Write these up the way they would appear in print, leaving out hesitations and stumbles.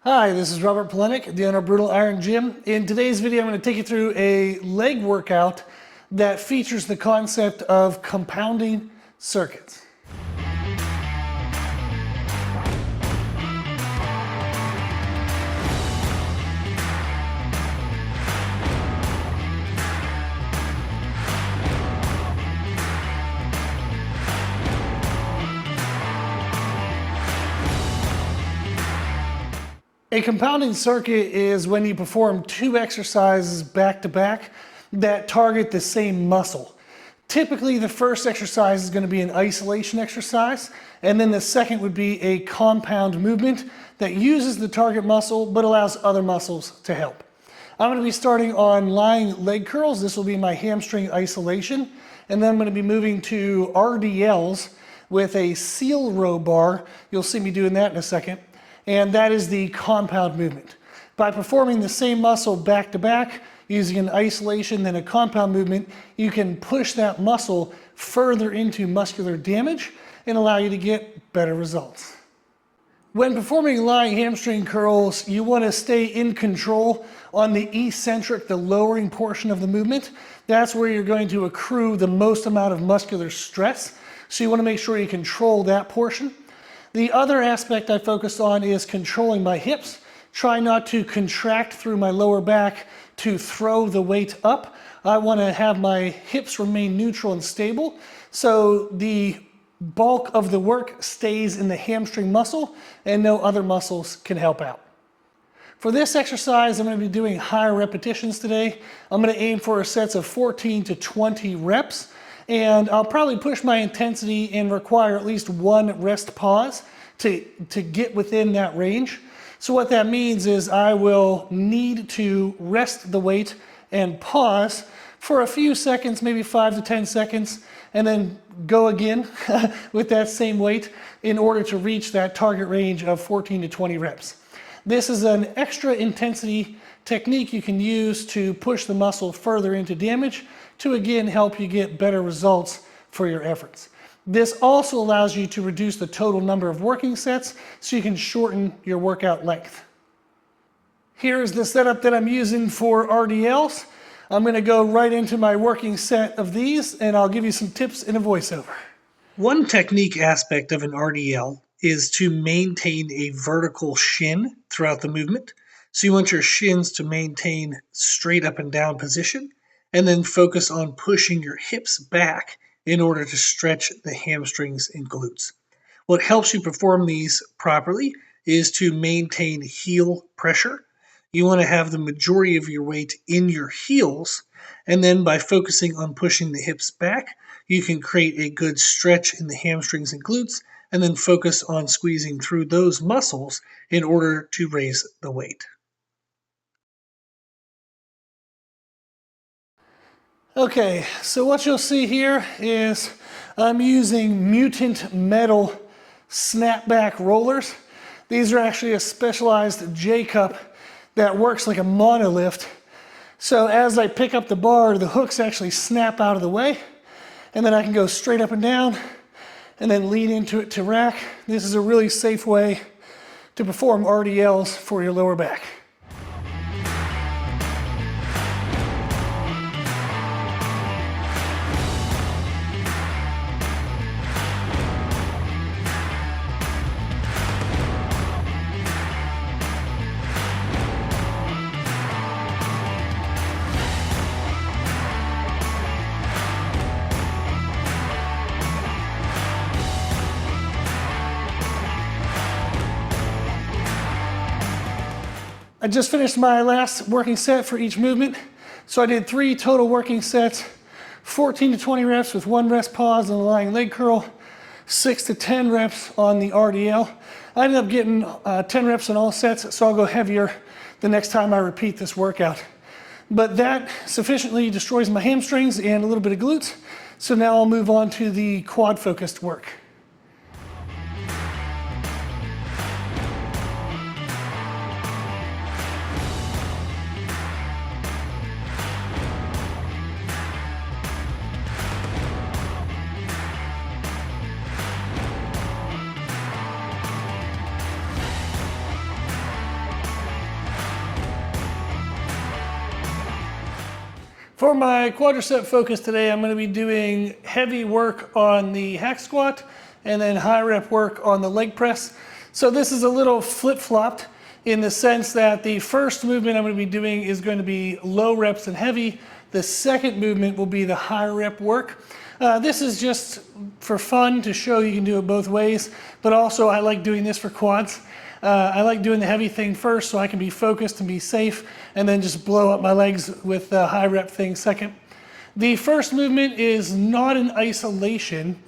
Hi, this is Robert Polenic, the owner of Brutal Iron Gym. In today's video, I'm going to take you through a leg workout that features the concept of compounding circuits. A compounding circuit is when you perform two exercises back to back that target the same muscle. Typically, the first exercise is going to be an isolation exercise, and then the second would be a compound movement that uses the target muscle but allows other muscles to help. I'm going to be starting on lying leg curls. This will be my hamstring isolation, and then I'm going to be moving to RDLs with a seal row bar. You'll see me doing that in a second. And that is the compound movement. By performing the same muscle back to back, using an isolation then a compound movement, you can push that muscle further into muscular damage and allow you to get better results. When performing lying hamstring curls, you want to stay in control on the eccentric, the lowering portion of the movement. That's where you're going to accrue the most amount of muscular stress. So you want to make sure you control that portion. The other aspect I focus on is controlling my hips. Try not to contract through my lower back to throw the weight up. I want to have my hips remain neutral and stable, so the bulk of the work stays in the hamstring muscle and no other muscles can help out. For this exercise, I'm going to be doing higher repetitions today. I'm going to aim for sets of 14 to 20 reps. And I'll probably push my intensity and require at least one rest pause to get within that range. So what that means is I will need to rest the weight and pause for a few seconds, maybe 5 to 10 seconds, and then go again with that same weight in order to reach that target range of 14 to 20 reps. This is an extra intensity technique you can use to push the muscle further into damage to again help you get better results for your efforts. This also allows you to reduce the total number of working sets so you can shorten your workout length. Here's the setup that I'm using for RDLs. I'm going to go right into my working set of these and I'll give you some tips in a voiceover. One technique aspect of an RDL is to maintain a vertical shin throughout the movement. So you want your shins to maintain straight up and down position and then focus on pushing your hips back in order to stretch the hamstrings and glutes. What helps you perform these properly is to maintain heel pressure. You want to have the majority of your weight in your heels, and then by focusing on pushing the hips back, you can create a good stretch in the hamstrings and glutes, and then focus on squeezing through those muscles in order to raise the weight. Okay, so what you'll see here is I'm using Mutant Metal Snapback Rollers. These are actually a specialized J-cup that works like a monolift. So as I pick up the bar, the hooks actually snap out of the way, and then I can go straight up and down and then lean into it to rack. This is a really safe way to perform RDLs for your lower back. I just finished my last working set for each movement. So I did 3 total working sets, 14 to 20 reps with 1 rest pause on the lying leg curl, 6 to 10 reps on the RDL. I ended up getting 10 reps on all sets, so I'll go heavier the next time I repeat this workout. But that sufficiently destroys my hamstrings and a little bit of glutes. So now I'll move on to the quad focused work. For my quadricep focus today, I'm going to be doing heavy work on the hack squat and then high rep work on the leg press. So this is a little flip-flopped in the sense that the first movement I'm going to be doing is going to be low reps and heavy. The second movement will be the high rep work. This is just for fun to show you can do it both ways, but also I like doing this for quads. I like doing the heavy thing first so I can be focused and be safe, and then just blow up my legs with the high rep thing second. The first movement is not an isolation,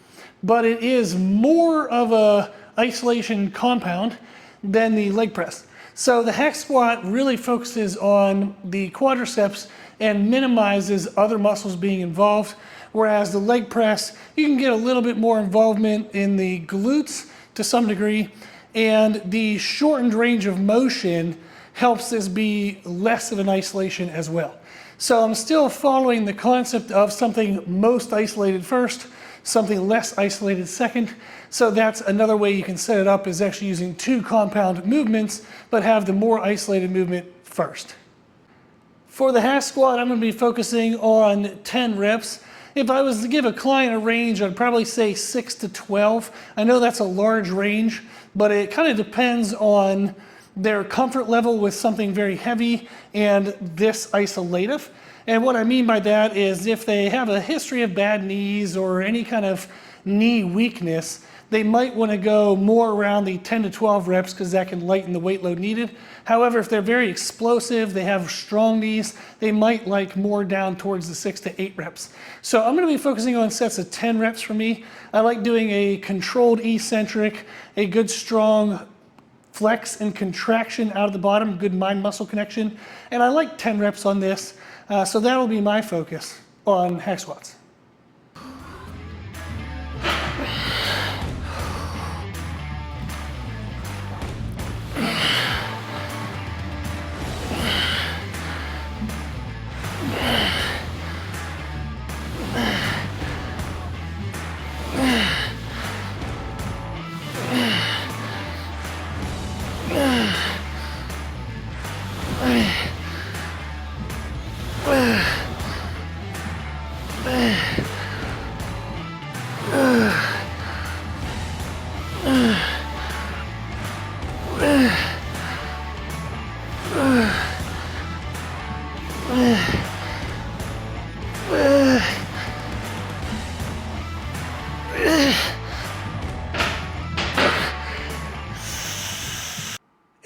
but it is more of a isolation compound than the leg press. So the hack squat really focuses on the quadriceps and minimizes other muscles being involved, whereas the leg press, you can get a little bit more involvement in the glutes to some degree, and the shortened range of motion helps this be less of an isolation as well. So I'm still following the concept of something most isolated first, something less isolated second. So that's another way you can set it up, is actually using two compound movements, but have the more isolated movement first. For the hack squat, I'm going to be focusing on 10 reps. If I was to give a client a range, I'd probably say 6 to 12. I know that's a large range, but it kind of depends on their comfort level with something very heavy and this isolative. And what I mean by that is if they have a history of bad knees or any kind of knee weakness, they might want to go more around the 10 to 12 reps because that can lighten the weight load needed. However, if they're very explosive, they have strong knees, they might like more down towards the 6 to 8 reps. So I'm going to be focusing on sets of 10 reps for me. I like doing a controlled eccentric, a good strong flex and contraction out of the bottom, good mind muscle connection. And I like 10 reps on this. So that'll be my focus on hack squats.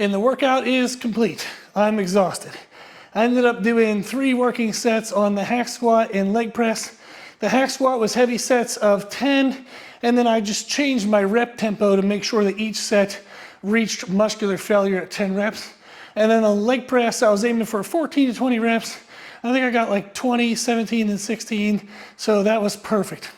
And the workout is complete. I'm exhausted. I ended up doing 3 working sets on the hack squat and leg press. The hack squat was heavy sets of 10, and then I just changed my rep tempo to make sure that each set reached muscular failure at 10 reps. And then the leg press, I was aiming for 14 to 20 reps. I think I got like 20, 17, and 16, so that was perfect.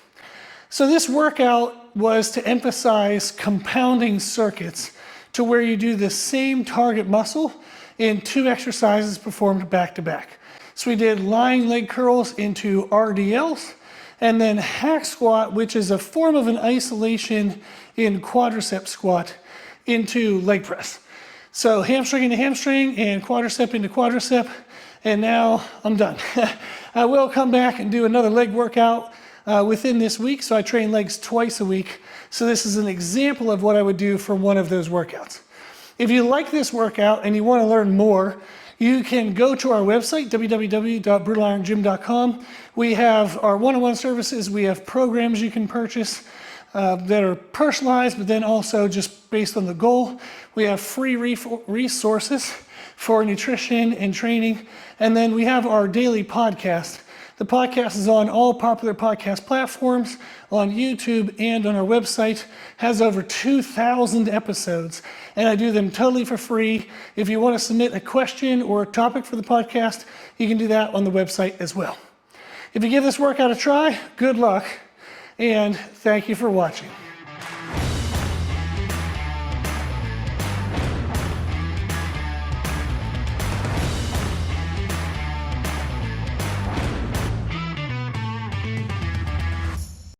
So this workout was to emphasize compounding circuits to where you do the same target muscle in 2 exercises performed back to back. So we did lying leg curls into RDLs, and then hack squat, which is a form of an isolation in quadricep squat, into leg press. So hamstring into hamstring and quadricep into quadricep, and now I'm done. I will come back and do another leg workout within this week, so I train legs twice a week. So this is an example of what I would do for one of those workouts. If you like this workout and you want to learn more, you can go to our website, www.brutalirongym.com. We have our one-on-one services. We have programs you can purchase that are personalized, but then also just based on the goal. We have free resources for nutrition and training. And then we have our daily podcast. The podcast is on all popular podcast platforms, on YouTube, and on our website. Has over 2,000 episodes, and I do them totally for free. If you want to submit a question or a topic for the podcast, you can do that on the website as well. If you give this workout a try, good luck, and thank you for watching.